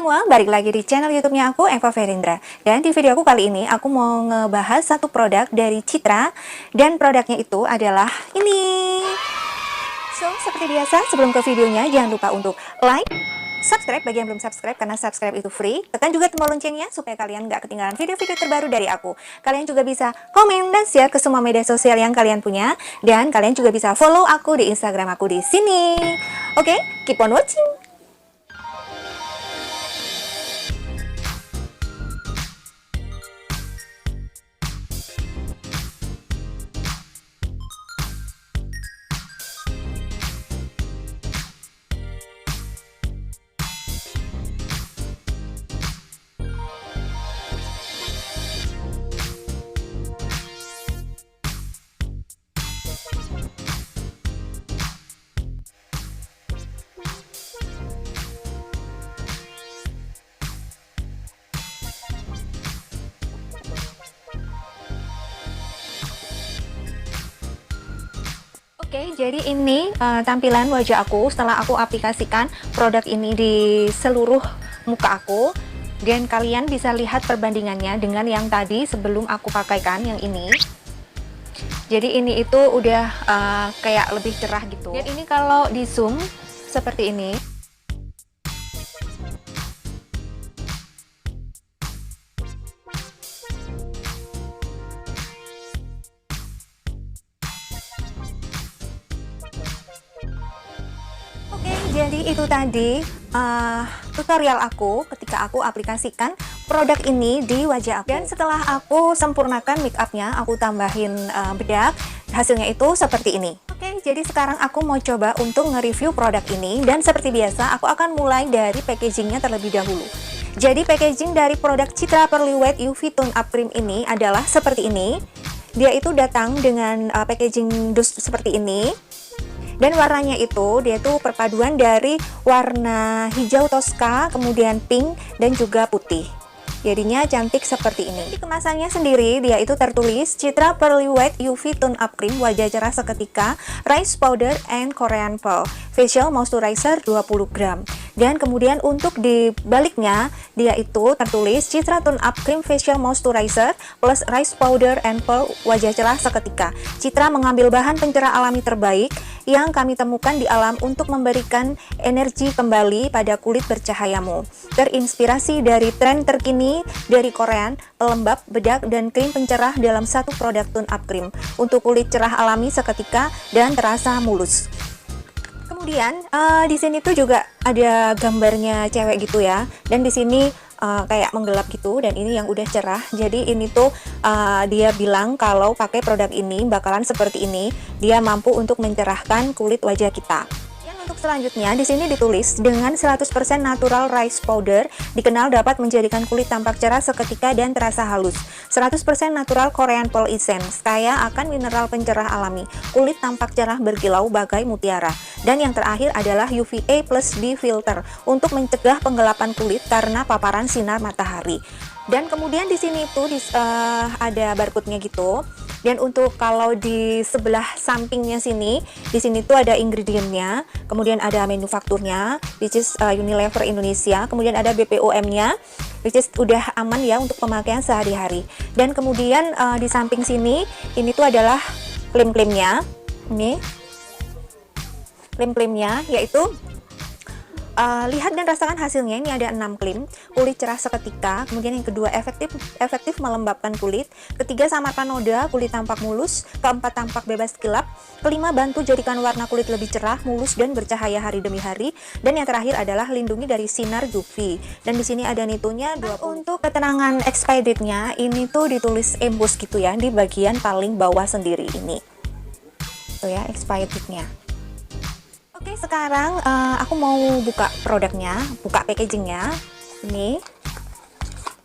semua, balik lagi di channel YouTube-nya aku, Eva Verindra. Dan di video aku kali ini, aku mau ngebahas satu produk dari Citra. Dan produknya itu adalah ini. So, seperti biasa, sebelum ke videonya, jangan lupa untuk like, subscribe bagi yang belum subscribe, karena subscribe itu free. Tekan juga tombol loncengnya, supaya kalian nggak ketinggalan video-video terbaru dari aku. Kalian juga bisa komen dan share ke semua media sosial yang kalian punya. Dan kalian juga bisa follow aku di Instagram aku di sini. Oke, keep on watching. Oke, jadi ini tampilan wajah aku setelah aku aplikasikan produk ini di seluruh muka aku. Dan kalian bisa lihat perbandingannya dengan yang tadi sebelum aku pakaikan yang ini. Jadi ini itu udah kayak lebih cerah gitu. Dan ini kalau di zoom seperti ini. Jadi itu tadi tutorial aku ketika aku aplikasikan produk ini di wajah aku. Dan setelah aku sempurnakan make upnya, aku tambahin bedak, hasilnya itu seperti ini. Oke, jadi sekarang aku mau coba untuk nge-review produk ini. Dan seperti biasa, aku akan mulai dari packagingnya terlebih dahulu. Jadi packaging dari produk Citra Pearly White UV Tone Up Cream ini adalah seperti ini. Dia itu datang dengan packaging dus seperti ini. Dan warnanya itu, dia tuh perpaduan dari warna hijau toska, kemudian pink, dan juga putih. Jadinya cantik seperti ini. Di kemasannya sendiri, dia itu tertulis Citra Pearly White UV Tone Up Cream, wajah cerah seketika, rice powder and Korean pearl, facial moisturizer 20 gram. Dan kemudian untuk di baliknya, dia itu tertulis Citra Tone Up Cream Facial Moisturizer plus Rice Powder and Pearl, wajah cerah seketika. Citra mengambil bahan pencerah alami terbaik yang kami temukan di alam untuk memberikan energi kembali pada kulit bercahayamu. Terinspirasi dari tren terkini dari Korean, pelembab, bedak, dan krim pencerah dalam satu produk tone up cream untuk kulit cerah alami seketika dan terasa mulus. Kemudian di sini tuh juga ada gambarnya cewek gitu ya, dan di sini kayak menggelap gitu, dan ini yang udah cerah. Jadi ini tuh dia bilang kalau pakai produk ini bakalan seperti ini, dia mampu untuk mencerahkan kulit wajah kita. Untuk selanjutnya di sini ditulis dengan 100% natural rice powder dikenal dapat menjadikan kulit tampak cerah seketika dan terasa halus. 100% natural Korean pearl essence kaya akan mineral pencerah alami. Kulit tampak cerah berkilau bagai mutiara. Dan yang terakhir adalah UVA plus B filter untuk mencegah penggelapan kulit karena paparan sinar matahari. Dan kemudian di sini tuh ada barcode-nya gitu. Dan untuk kalau di sebelah sampingnya sini, di sini tuh ada ingredientnya, kemudian ada manufakturnya, which is Unilever Indonesia, kemudian ada BPOM-nya, which is udah aman ya untuk pemakaian sehari-hari. Dan kemudian di samping sini, ini tuh adalah klaim-klaimnya, ini klaim-klaimnya, yaitu lihat dan rasakan hasilnya. Ini ada 6 klaim. Kulit cerah seketika, kemudian yang kedua efektif melembabkan kulit, ketiga samarkan noda, kulit tampak mulus, keempat tampak bebas kilap, kelima bantu jadikan warna kulit lebih cerah, mulus dan bercahaya hari demi hari, dan yang terakhir adalah lindungi dari sinar UV. Dan di sini ada nitunya 20. Untuk keterangan expired date-nya ini tuh ditulis emboss gitu ya di bagian paling bawah sendiri ini. Tuh ya expired date-nya. Oke, sekarang aku mau buka produknya, buka packagingnya ini.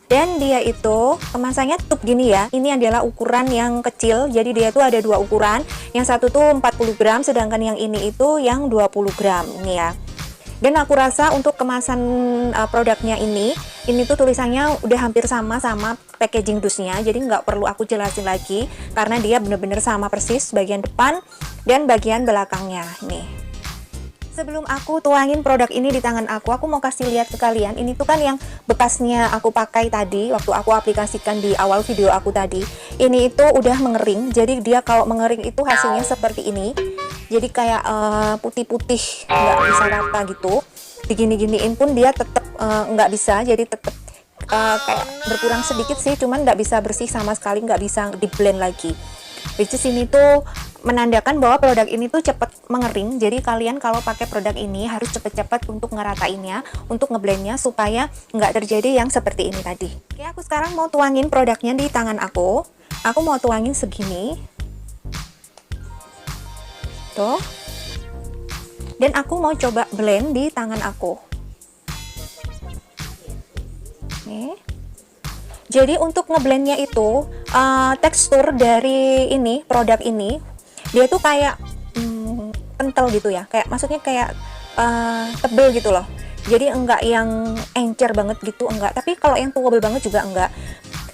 Dan dia itu kemasannya tutup gini ya. Ini adalah ukuran yang kecil, jadi dia tuh ada dua ukuran. Yang satu tuh 40 gram, sedangkan yang ini itu yang 20 gram ini ya. Dan aku rasa untuk kemasan produknya ini tuh tulisannya udah hampir sama packaging dusnya, jadi nggak perlu aku jelasin lagi karena dia bener-bener sama persis bagian depan dan bagian belakangnya nih. Sebelum aku tuangin produk ini di tangan aku mau kasih lihat ke kalian. Ini tuh kan yang bekasnya aku pakai tadi waktu aku aplikasikan di awal video aku tadi. Ini itu udah mengering, jadi dia kalau mengering itu hasilnya seperti ini. Jadi kayak putih-putih, nggak bisa rata gitu. Digini-giniin pun dia tetap nggak bisa, jadi tetap kayak berkurang sedikit sih, cuman nggak bisa bersih sama sekali, nggak bisa di blend lagi. Which is ini tuh menandakan bahwa produk ini tuh cepet mengering. Jadi kalian kalau pakai produk ini harus cepet-cepet untuk ngeratainnya, untuk ngeblendnya supaya nggak terjadi yang seperti ini tadi. Oke, aku sekarang mau tuangin produknya di tangan aku. Aku mau tuangin segini. Tuh. Dan aku mau coba blend di tangan aku. Nih. Jadi untuk ngeblendnya itu tekstur dari ini produk ini dia tuh kayak kental gitu ya, kayak maksudnya kayak tebel gitu loh. Jadi enggak yang encer banget gitu, enggak. Tapi kalau yang tebel banget juga enggak.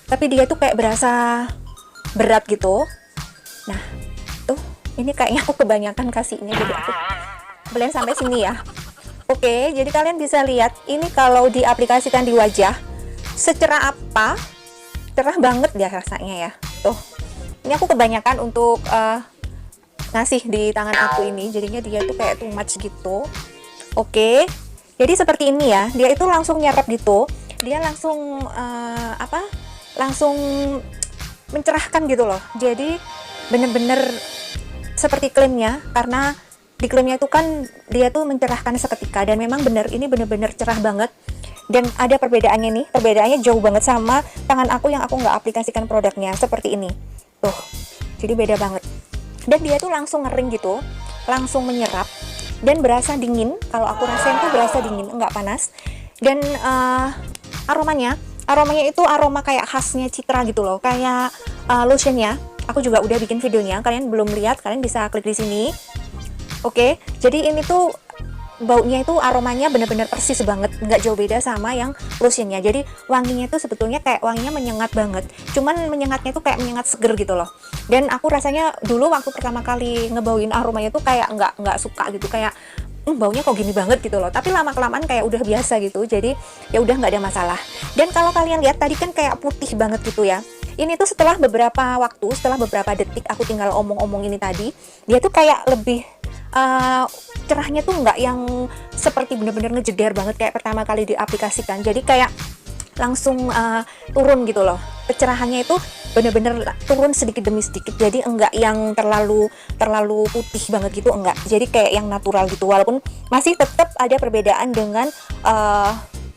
Tapi dia tuh kayak berasa berat gitu. Nah, tuh ini kayaknya aku kebanyakan kasihnya, jadi aku blend sampai sini ya. Oke, jadi kalian bisa lihat ini kalau diaplikasikan di wajah secerah apa, cerah banget ya rasanya ya. Tuh, ini aku kebanyakan untuk ngasih di tangan aku ini, jadinya dia tuh kayak too much gitu. Oke, jadi seperti ini ya, dia itu langsung nyerap gitu, dia langsung langsung mencerahkan gitu loh. Jadi bener-bener seperti klaimnya, karena di klaimnya itu kan dia tuh mencerahkan seketika, dan memang bener ini bener-bener cerah banget. Dan ada perbedaannya nih, perbedaannya jauh banget sama tangan aku yang aku nggak aplikasikan produknya seperti ini. Tuh, jadi beda banget. Dan dia tuh langsung ngering gitu, langsung menyerap dan berasa dingin. Kalau aku rasain tuh berasa dingin, nggak panas. Dan aromanya itu aroma kayak khasnya Citra gitu loh, kayak lotionnya. Aku juga udah bikin videonya, kalian belum lihat, kalian bisa klik di sini. Oke, jadi ini tuh baunya itu aromanya bener-bener persis banget, nggak jauh beda sama yang lotionnya. Jadi wanginya itu sebetulnya kayak wanginya menyengat banget, cuman menyengatnya itu kayak menyengat seger gitu loh. Dan aku rasanya dulu waktu pertama kali ngebauin aromanya tuh kayak nggak suka gitu, kayak baunya kok gini banget gitu loh. Tapi lama kelamaan kayak udah biasa gitu, jadi ya udah nggak ada masalah. Dan kalau kalian lihat tadi kan kayak putih banget gitu ya, ini tuh setelah beberapa waktu, setelah beberapa detik aku tinggal omong-omong ini tadi, dia tuh kayak lebih cerahnya tuh nggak yang seperti bener-bener ngejeder banget kayak pertama kali diaplikasikan. Jadi kayak langsung turun gitu loh, pencerahannya itu bener-bener turun sedikit demi sedikit. Jadi enggak yang terlalu putih banget gitu, enggak. Jadi kayak yang natural gitu, walaupun masih tetap ada perbedaan dengan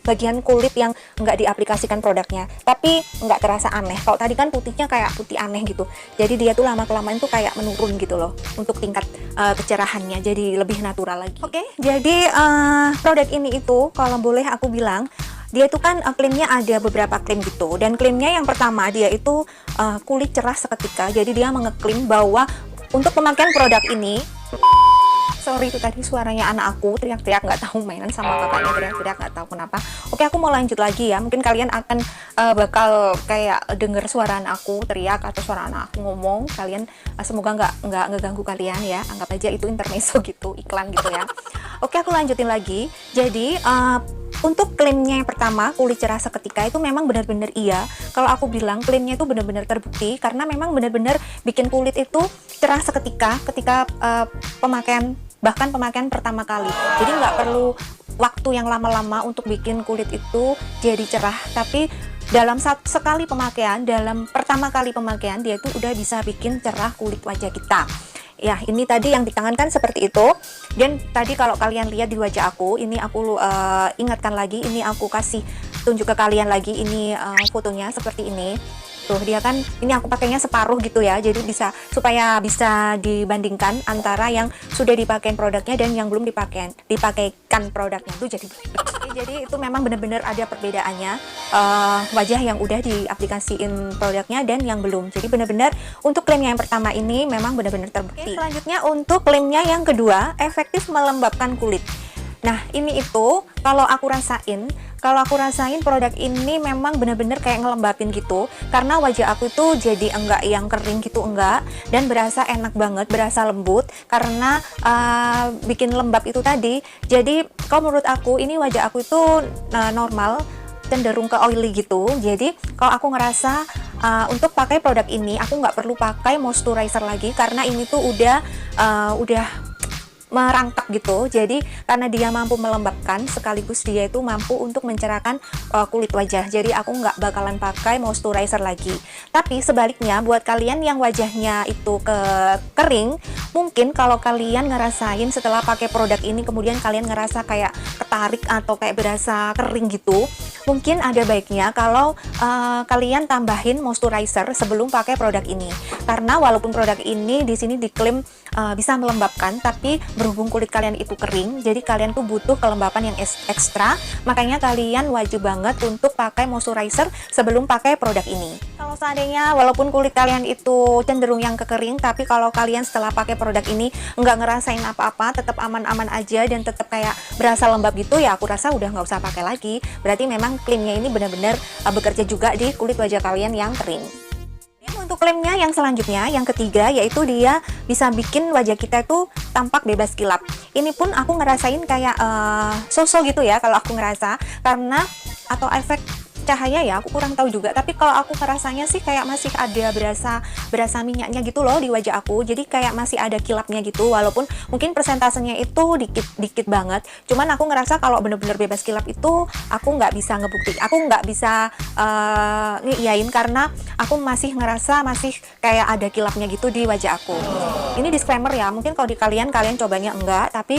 bagian kulit yang nggak diaplikasikan produknya, tapi nggak terasa aneh. Kalau tadi kan putihnya kayak putih aneh gitu, jadi dia tuh lama kelamaan tuh kayak menurun gitu loh untuk tingkat kecerahannya, jadi lebih natural lagi. Oke, jadi produk ini itu kalau boleh aku bilang, dia itu kan klaimnya ada beberapa klaim gitu, dan klaimnya yang pertama dia itu kulit cerah seketika. Jadi dia mengeklaim bahwa untuk pemakaian produk ini, sorry itu tadi suaranya anak aku teriak-teriak, nggak tahu mainan sama kakaknya teriak-teriak, nggak tahu kenapa. Oke, aku mau lanjut lagi ya. Mungkin kalian akan bakal kayak denger suara anak aku teriak atau suara anak aku ngomong. Kalian semoga nggak ngeganggu kalian ya. Anggap aja itu intermezzo gitu, iklan gitu ya. Oke, aku lanjutin lagi. Jadi untuk klaimnya yang pertama, kulit cerah seketika, itu memang benar-benar iya. Kalau aku bilang klaimnya itu benar-benar terbukti, karena memang benar-benar bikin kulit itu cerah seketika ketika pemakaian, bahkan pemakaian pertama kali. Jadi nggak perlu waktu yang lama-lama untuk bikin kulit itu jadi cerah, tapi dalam sekali pemakaian, dalam pertama kali pemakaian, dia itu udah bisa bikin cerah kulit wajah kita. Ya, ini tadi yang di tangan kan seperti itu. Dan tadi kalau kalian lihat di wajah aku, ini aku ingatkan lagi, ini aku kasih tunjuk ke kalian lagi, ini fotonya seperti ini. Tuh, dia kan ini aku pakainya separuh gitu ya. Jadi supaya bisa dibandingkan antara yang sudah dipakai produknya dan yang belum dipakaikan produknya itu jadi itu memang benar-benar ada perbedaannya, wajah yang udah diaplikasiin produknya dan yang belum. Jadi benar-benar untuk klaimnya yang pertama ini memang benar-benar terbukti. Oke, selanjutnya untuk klaimnya yang kedua, efektif melembabkan kulit. Nah, ini itu kalau aku rasain, kalau aku rasain produk ini memang bener-bener kayak ngelembapin gitu, karena wajah aku tuh jadi enggak yang kering gitu, enggak, dan berasa enak banget, berasa lembut karena bikin lembab itu tadi. Jadi kalau menurut aku ini wajah aku itu normal, cenderung ke oily gitu. Jadi kalau aku ngerasa untuk pakai produk ini aku nggak perlu pakai moisturizer lagi, karena ini tuh udah merangkap gitu. Jadi karena dia mampu melembabkan sekaligus dia itu mampu untuk mencerahkan kulit wajah, jadi aku nggak bakalan pakai moisturizer lagi. Tapi sebaliknya buat kalian yang wajahnya itu kering, mungkin kalau kalian ngerasain setelah pakai produk ini kemudian kalian ngerasa kayak ketarik atau kayak berasa kering gitu, mungkin ada baiknya kalau kalian tambahin moisturizer sebelum pakai produk ini, karena walaupun produk ini di sini diklaim bisa melembabkan, tapi berhubung kulit kalian itu kering, jadi kalian tuh butuh kelembapan yang ekstra, makanya kalian wajib banget untuk pakai moisturizer sebelum pakai produk ini. Kalau seandainya walaupun kulit kalian itu cenderung yang kekering, tapi kalau kalian setelah pakai produk ini nggak ngerasain apa-apa, tetap aman-aman aja dan tetap kayak berasa lembab gitu, ya aku rasa udah nggak usah pakai lagi. Berarti memang klaimnya ini benar-benar bekerja juga di kulit wajah kalian yang kering. Untuk klaimnya yang selanjutnya, yang ketiga, yaitu dia bisa bikin wajah kita itu tampak bebas kilap. Ini pun aku ngerasain kayak so-so gitu ya kalau aku ngerasa, karena atau efek cahaya ya, aku kurang tahu juga, tapi kalau aku ngerasanya sih kayak masih ada berasa minyaknya gitu loh di wajah aku, jadi kayak masih ada kilapnya gitu, walaupun mungkin persentasenya itu dikit banget. Cuman aku ngerasa kalau bener-bener bebas kilap itu aku nggak bisa ngebukti, aku nggak bisa ngiyain, karena aku masih ngerasa masih kayak ada kilapnya gitu di wajah aku. Ini disclaimer ya, mungkin kalau di kalian cobanya enggak, tapi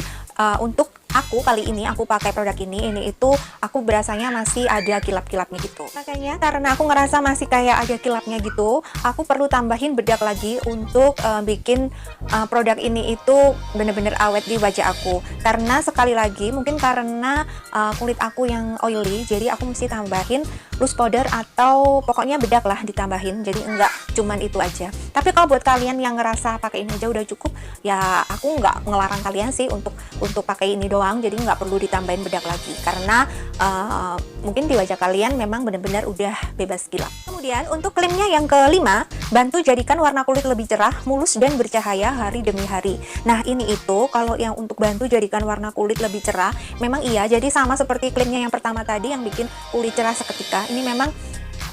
untuk aku kali ini aku pakai produk ini itu aku berasanya masih ada kilap-kilapnya gitu. Makanya karena aku ngerasa masih kayak ada kilapnya gitu, aku perlu tambahin bedak lagi untuk bikin produk ini itu bener-bener awet di wajah aku. Karena sekali lagi mungkin karena kulit aku yang oily, jadi aku mesti tambahin loose powder atau pokoknya bedak lah ditambahin. Jadi enggak cuman itu aja. Tapi kalau buat kalian yang ngerasa pakai ini aja udah cukup, ya aku nggak ngelarang kalian sih untuk pakai ini doang, jadi nggak perlu ditambahin bedak lagi, karena mungkin di wajah kalian memang benar-benar udah bebas kilap. Kemudian untuk klaimnya yang kelima, bantu jadikan warna kulit lebih cerah, mulus dan bercahaya hari demi hari. Nah ini itu kalau yang untuk bantu jadikan warna kulit lebih cerah, memang iya, jadi sama seperti klaimnya yang pertama tadi yang bikin kulit cerah seketika, ini memang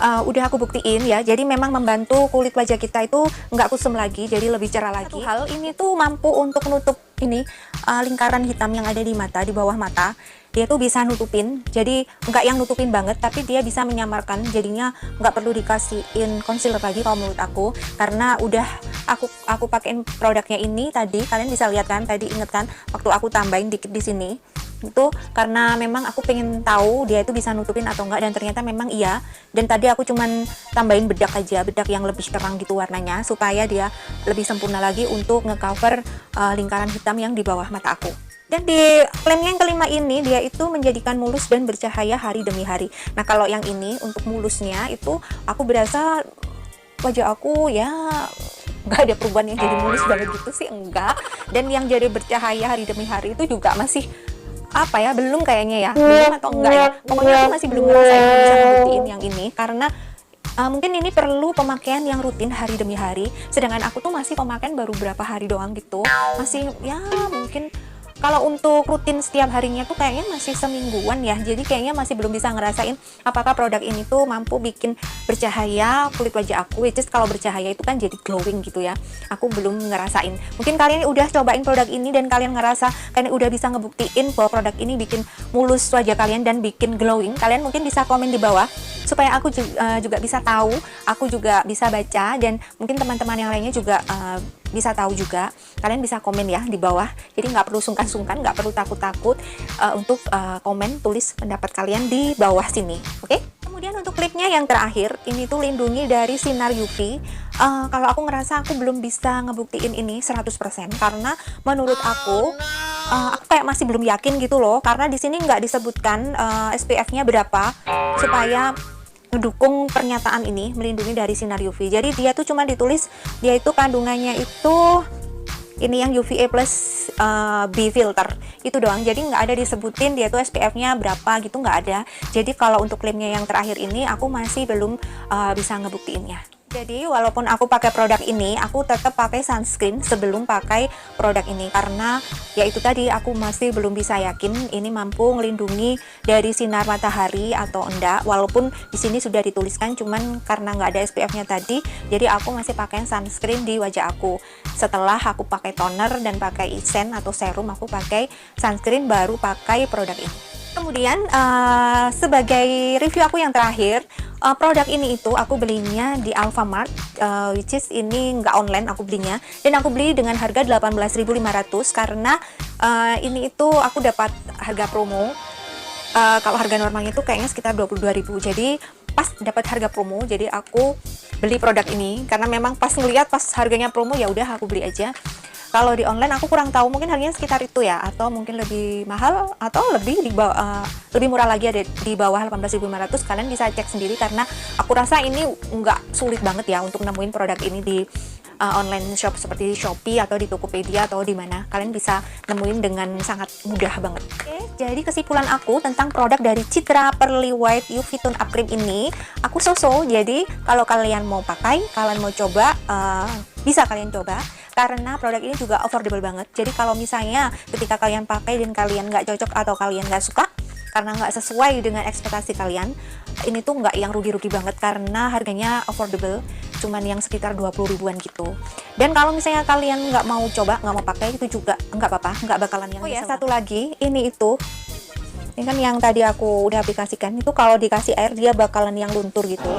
udah aku buktiin ya, jadi memang membantu kulit wajah kita itu nggak kusam lagi, jadi lebih cerah lagi. Satu hal ini tuh mampu untuk nutup ini lingkaran hitam yang ada di mata, di bawah mata. Dia tuh bisa nutupin, jadi nggak yang nutupin banget, tapi dia bisa menyamarkan, jadinya nggak perlu dikasihin concealer lagi kalau menurut aku, karena udah aku pakein produknya ini tadi, kalian bisa lihat kan tadi, inget kan waktu aku tambahin dikit di sini itu karena memang aku pengen tahu dia itu bisa nutupin atau enggak, dan ternyata memang iya. Dan tadi aku cuman tambahin bedak aja, bedak yang lebih terang gitu warnanya, supaya dia lebih sempurna lagi untuk ngecover lingkaran hitam yang di bawah mata aku. Dan di klaimnya yang kelima ini, dia itu menjadikan mulus dan bercahaya hari demi hari. Nah kalau yang ini untuk mulusnya itu aku berasa wajah aku ya nggak ada perubahan yang jadi mulus banget gitu sih, enggak. Dan yang jadi bercahaya hari demi hari itu juga masih apa ya, belum kayaknya ya, belum atau enggak ya, pokoknya aku masih belum ngerasain bisa ngebuktiin yang ini, karena mungkin ini perlu pemakaian yang rutin hari demi hari, sedangkan aku tuh masih pemakaian baru berapa hari doang gitu, masih ya mungkin kalau untuk rutin setiap harinya tuh kayaknya masih semingguan ya, jadi kayaknya masih belum bisa ngerasain apakah produk ini tuh mampu bikin bercahaya kulit wajah aku, which is kalau bercahaya itu kan jadi glowing gitu ya, aku belum ngerasain. Mungkin kalian udah cobain produk ini dan kalian ngerasa kalian udah bisa ngebuktiin bahwa produk ini bikin mulus wajah kalian dan bikin glowing, kalian mungkin bisa komen di bawah supaya aku juga bisa tahu, aku juga bisa baca, dan mungkin teman-teman yang lainnya juga bisa tahu juga. Kalian bisa komen ya di bawah, jadi nggak perlu sungkan-sungkan, nggak perlu takut-takut untuk komen, tulis pendapat kalian di bawah sini, oke? Kemudian untuk klipnya yang terakhir, ini tuh lindungi dari sinar UV. Kalau aku ngerasa aku belum bisa ngebuktiin ini 100%, karena menurut aku kayak masih belum yakin gitu loh, karena di sini nggak disebutkan SPF-nya berapa supaya mendukung pernyataan ini melindungi dari sinar UV. Jadi dia tuh cuma ditulis dia itu kandungannya itu Ini yang UVA plus B filter itu doang, jadi nggak ada disebutin dia tuh SPF-nya berapa gitu, nggak ada. Jadi kalau untuk klaimnya yang terakhir ini aku masih belum bisa ngebuktiinnya. Jadi walaupun aku pakai produk ini, aku tetap pakai sunscreen sebelum pakai produk ini, karena ya itu tadi, aku masih belum bisa yakin ini mampu melindungi dari sinar matahari atau enggak. Walaupun di sini sudah dituliskan, cuman karena nggak ada SPF-nya tadi, jadi aku masih pakai sunscreen di wajah aku. Setelah aku pakai toner dan pakai isen atau serum, aku pakai sunscreen baru pakai produk ini. Kemudian sebagai review aku yang terakhir, produk ini itu aku belinya di Alfamart, which is ini nggak online, aku belinya, dan aku beli dengan harga 18.500 karena ini itu aku dapat harga promo. Kalau harga normalnya itu kayaknya sekitar 22.000, jadi pas dapat harga promo, jadi aku beli produk ini karena memang pas ngeliat pas harganya promo, ya udah aku beli aja. Kalau di online aku kurang tahu, mungkin harganya sekitar itu ya, atau mungkin lebih mahal atau lebih lebih murah lagi, ada di bawah 18.500. Kalian bisa cek sendiri karena aku rasa ini nggak sulit banget ya untuk nemuin produk ini di online shop seperti di Shopee atau di Tokopedia atau di mana. Kalian bisa nemuin dengan sangat mudah banget. Oke, jadi kesimpulan aku tentang produk dari Citra Pearly White UV Tone Up Cream ini, aku so-so. Jadi kalau kalian mau pakai, kalian mau coba, bisa kalian coba. Karena produk ini juga affordable banget. Jadi kalau misalnya ketika kalian pakai dan kalian nggak cocok atau kalian nggak suka karena nggak sesuai dengan ekspektasi kalian, ini tuh nggak yang rugi-rugi banget karena harganya affordable, cuman yang sekitar 20 ribuan gitu. Dan kalau misalnya kalian nggak mau coba, nggak mau pakai, itu juga nggak apa-apa, nggak bakalan yang satu lagi, ini kan yang tadi aku udah aplikasikan, itu kalau dikasih air dia bakalan yang luntur gitu.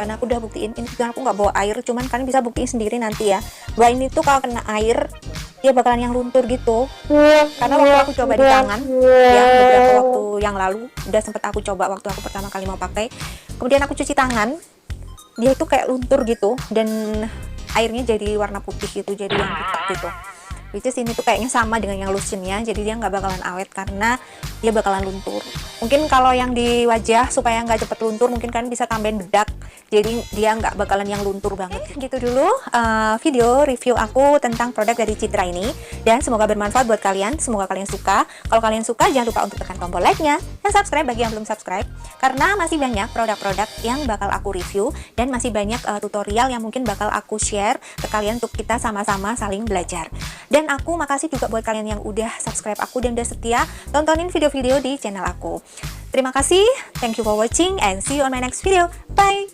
Karena aku udah buktiin, ini kan aku nggak bawa air, cuman kalian bisa buktiin sendiri nanti ya, bahwa ini tuh kalau kena air dia bakalan yang luntur gitu. Karena waktu aku coba di tangan ya, beberapa waktu yang lalu udah sempet aku coba waktu aku pertama kali mau pakai, kemudian aku cuci tangan, dia itu kayak luntur gitu, dan airnya jadi warna putih gitu, jadi yang hitam gitu. Which is ini tuh kayaknya sama dengan yang lotionnya, jadi dia nggak bakalan awet karena dia bakalan luntur. Mungkin kalau yang di wajah supaya nggak cepet luntur, mungkin kalian bisa tambahin bedak, jadi dia nggak bakalan yang luntur banget. Gitu dulu video review aku tentang produk dari Citra ini, dan semoga bermanfaat buat kalian, semoga kalian suka. Kalau kalian suka, jangan lupa untuk tekan tombol like-nya dan subscribe bagi yang belum subscribe, karena masih banyak produk-produk yang bakal aku review, dan masih banyak tutorial yang mungkin bakal aku share ke kalian untuk kita sama-sama saling belajar. Dan aku makasih juga buat kalian yang udah subscribe aku dan udah setia tontonin video-video di channel aku. Terima kasih, thank you for watching, and see you on my next video. Bye!